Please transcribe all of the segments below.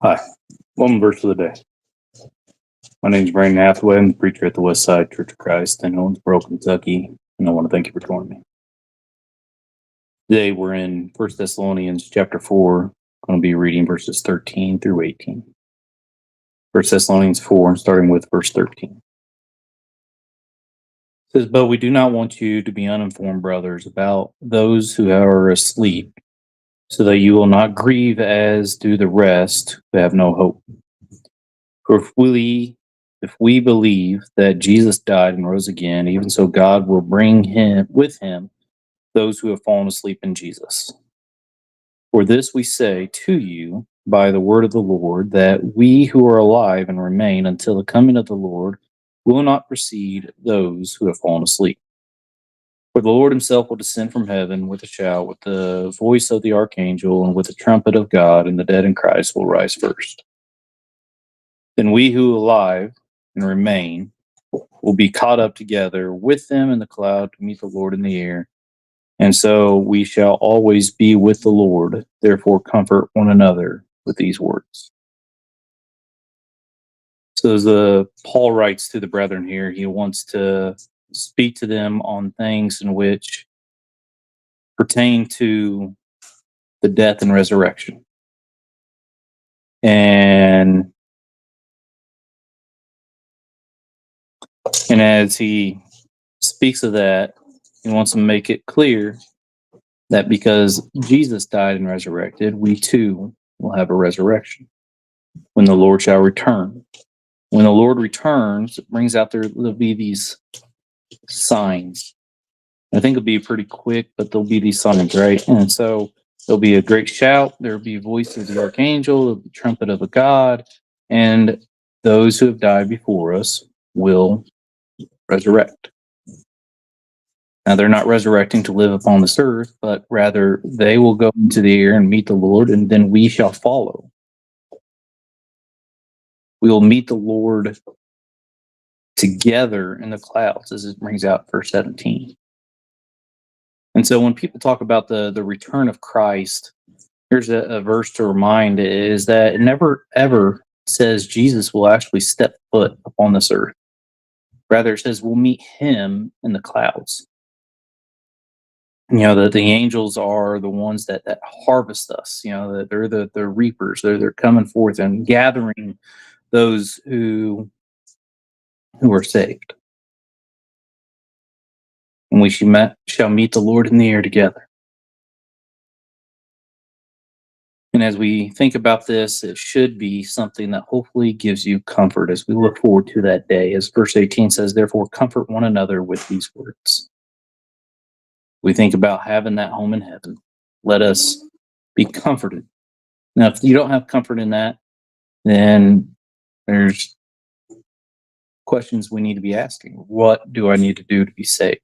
Hi, one verse of the day. My name is Brandon Hathaway. I'm the preacher at the West Side Church of Christ in Owensboro, Kentucky, and I want to thank you for joining me. Today we're in 1 Thessalonians chapter 4. I'm going to be reading verses 13 through 18. 1 Thessalonians 4, starting with verse 13. It says, "But we do not want you to be uninformed, brothers, about those who are asleep, so that you will not grieve as do the rest who have no hope. For if we believe that Jesus died and rose again, even so God will bring him with him those who have fallen asleep in Jesus. For this we say to you by the word of the Lord, that we who are alive and remain until the coming of the Lord will not precede those who have fallen asleep. For the Lord himself will descend from heaven with a shout, with the voice of the archangel, and with the trumpet of God, and the dead in Christ will rise first. Then we who are alive and remain will be caught up together with them in the cloud to meet the Lord in the air. And so we shall always be with the Lord. Therefore, comfort one another with these words." So as Paul writes to the brethren here, he wants to speak to them on things in which pertain to the death and resurrection. And as he speaks of that, he wants to make it clear that because Jesus died and resurrected, we too will have a resurrection when the Lord shall return. When the Lord returns, it brings out there'll be these signs. I think it'll be pretty quick, but there'll be these signs, right? And so there'll be a great shout, there'll be voice of the archangel, the trumpet of a God, and those who have died before us will resurrect. Now, they're not resurrecting to live upon this earth, but rather they will go into the air and meet the Lord, and then we shall follow. We will meet the Lord together in the clouds, as it brings out verse 17. And so when people talk about the return of Christ, here's a verse to remind is that it never ever says Jesus will actually step foot upon this earth. Rather, it says we'll meet him in the clouds. You know, that the angels are the ones that harvest us. You know, that they're the reapers. They're coming forth and gathering those who are saved. And we shall meet the Lord in the air together. And as we think about this, it should be something that hopefully gives you comfort as we look forward to that day. As verse 18 says, "Therefore comfort one another with these words." We think about having that home in heaven. Let us be comforted. Now, if you don't have comfort in that, then there's questions we need to be asking. What do I need to do to be saved?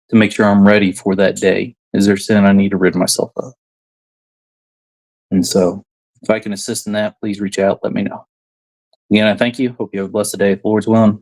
To make sure I'm ready for that day. Is there sin I need to rid myself of? And so, if I can assist in that, please reach out, let me know. Again, I thank you. Hope you have a blessed day. If the Lord's willing,